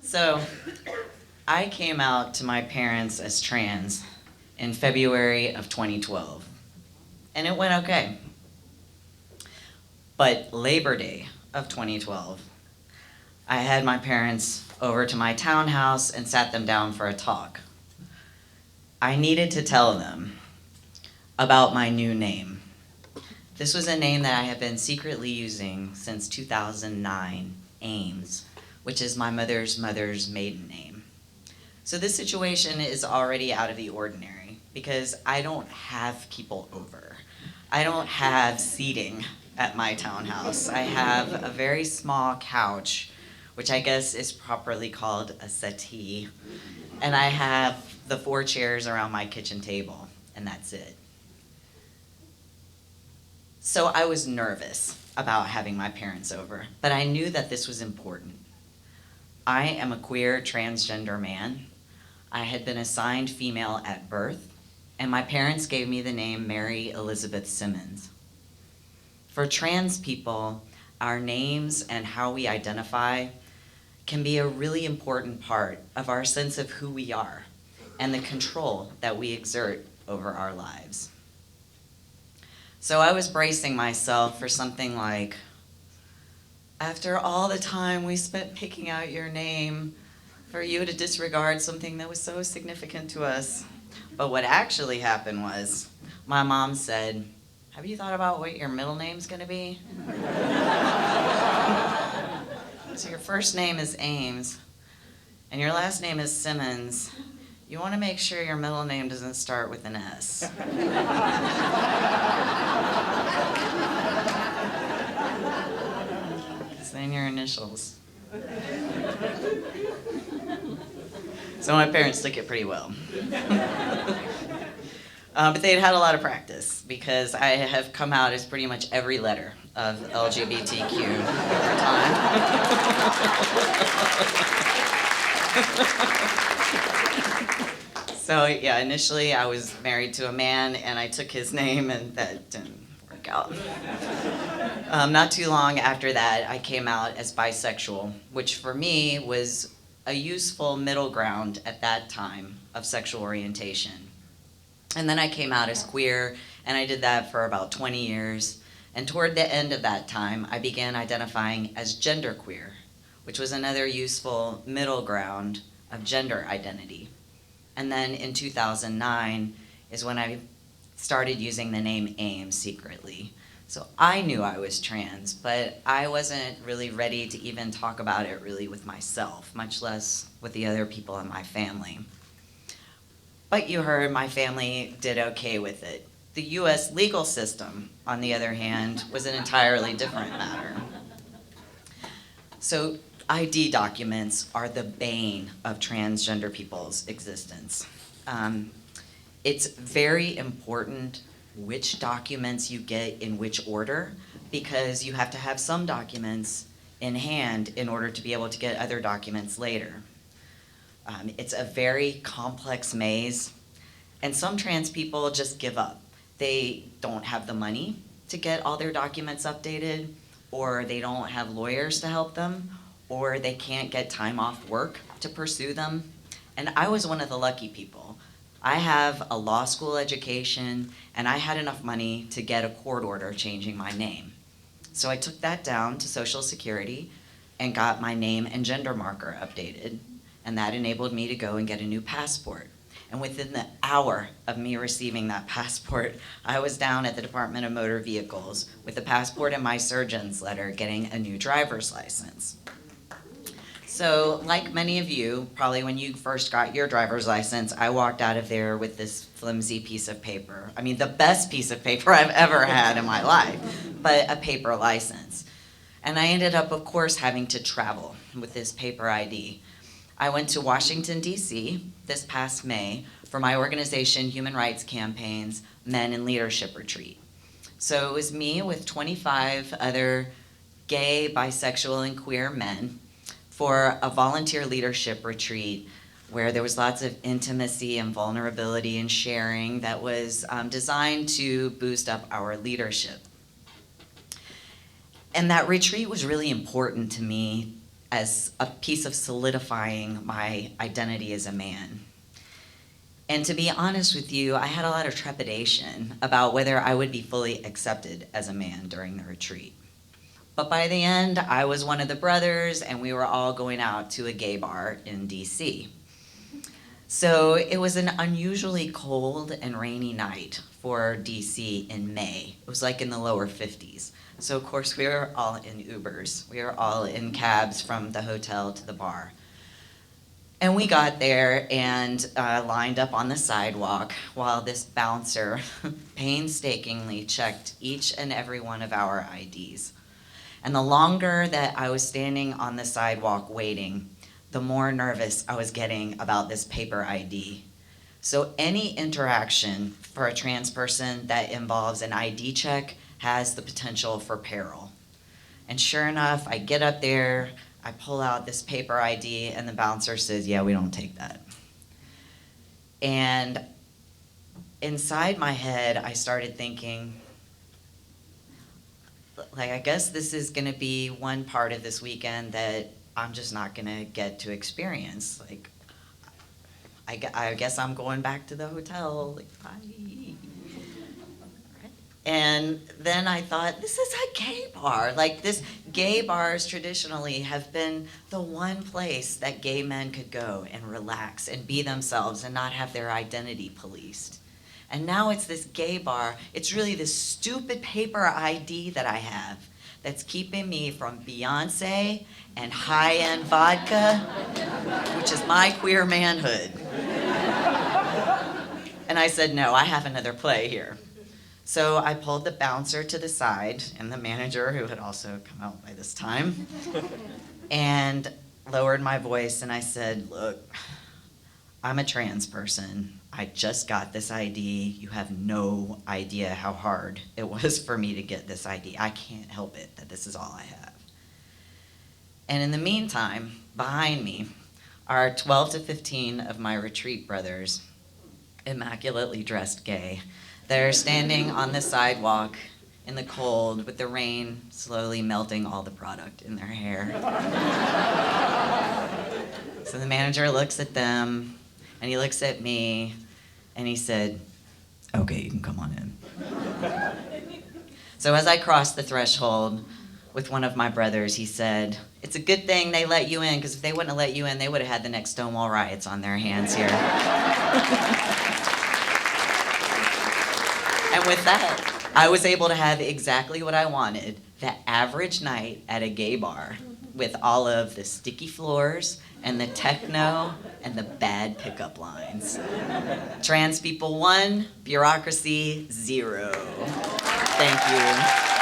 So I came out to my parents as trans in February of 2012, and it went okay. But Labor Day of 2012, I had my parents over to my townhouse and sat them down for a talk. I needed to tell them about my new name. This was a name that I had been secretly using since 2009, Ames, which is my mother's maiden name. So this situation is already out of the ordinary because I don't have people over. I don't have seating at my townhouse. I have a very small couch, which I guess is properly called a settee, and I have the 4 chairs around my kitchen table, and that's it. So I was nervous about having my parents over, but I knew that this was important. I am a queer transgender man. I had been assigned female at birth, and my parents gave me the name Mary Elizabeth Simmons. For trans people, our names and how we identify can be a really important part of our sense of who we are and the control that we exert over our lives. So I was bracing myself for something like, after all the time we spent picking out your name, for you to disregard something that was so significant to us. But what actually happened was, my mom said, have you thought about what your middle name's gonna be? So your first name is Ames, and your last name is Simmons. You wanna make sure your middle name doesn't start with an S. Then your initials. So my parents took it pretty well. But they'd had a lot of practice because I have come out as pretty much every letter of LGBTQ over time. So yeah, initially I was married to a man and I took his name and that didn't work out. Not too long after that, I came out as bisexual, which for me was a useful middle ground at that time of sexual orientation. And then I came out as queer, and I did that for about 20 years. And toward the end of that time, I began identifying as genderqueer, which was another useful middle ground of gender identity. And then in 2009 is when I started using the name Ames secretly. So I knew I was trans, but I wasn't really ready to even talk about it really with myself, much less with the other people in my family. But you heard my family did okay with it. The US legal system, on the other hand, was an entirely different matter. So ID documents are the bane of transgender people's existence. It's very important which documents you get in which order, because you have to have some documents in hand in order to be able to get other documents later. It's a very complex maze, and some trans people just give up. They don't have the money to get all their documents updated, or they don't have lawyers to help them, or they can't get time off work to pursue them. And I was one of the lucky people. I have a law school education, and I had enough money to get a court order changing my name. So I took that down to Social Security and got my name and gender marker updated, and that enabled me to go and get a new passport. And within the hour of me receiving that passport, I was down at the Department of Motor Vehicles with the passport and my surgeon's letter getting a new driver's license. So like many of you, probably when you first got your driver's license, I walked out of there with this flimsy piece of paper. I mean, the best piece of paper I've ever had in my life, but a paper license. And I ended up, of course, having to travel with this paper ID. I went to Washington, D.C. this past May for my organization, Human Rights Campaign's Men in Leadership Retreat. So it was me with 25 other gay, bisexual, and queer men for a volunteer leadership retreat where there was lots of intimacy and vulnerability and sharing that was designed to boost up our leadership. And that retreat was really important to me as a piece of solidifying my identity as a man. And to be honest with you, I had a lot of trepidation about whether I would be fully accepted as a man during the retreat. But by the end, I was one of the brothers, and we were all going out to a gay bar in DC. So it was an unusually cold and rainy night for DC in May. It was like in the lower 50s. So of course we were all in Ubers. We were all in cabs from the hotel to the bar. And we got there and lined up on the sidewalk while this bouncer painstakingly checked each and every one of our IDs. And the longer that I was standing on the sidewalk waiting, the more nervous I was getting about this paper ID. So any interaction for a trans person that involves an ID check has the potential for peril. And sure enough, I get up there, I pull out this paper ID, and the bouncer says, yeah, we don't take that. And inside my head, I started thinking, like, I guess this is gonna be one part of this weekend that I'm just not gonna get to experience. Like, I guess I'm going back to the hotel, like, bye. And then I thought, this is a gay bar. Like, gay bars traditionally have been the one place that gay men could go and relax and be themselves and not have their identity policed. And now it's this gay bar. It's really this stupid paper ID that I have that's keeping me from Beyonce and high-end vodka, which is my queer manhood. And I said, no, I have another play here. So I pulled the bouncer to the side, and the manager, who had also come out by this time, and lowered my voice, and I said, look, I'm a trans person. I just got this ID. You have no idea how hard it was for me to get this ID. I can't help it that this is all I have. And in the meantime, behind me are 12 to 15 of my retreat brothers, immaculately dressed gay. They're standing on the sidewalk in the cold with the rain slowly melting all the product in their hair. So the manager looks at them, and he looks at me, and he said, okay, you can come on in. So as I crossed the threshold with one of my brothers, he said, it's a good thing they let you in, because if they wouldn't have let you in, they would have had the next Stonewall riots on their hands here. And with that, I was able to have exactly what I wanted, that average night at a gay bar with all of the sticky floors and the techno and the bad pickup lines. Trans people 1, bureaucracy 0. Thank you.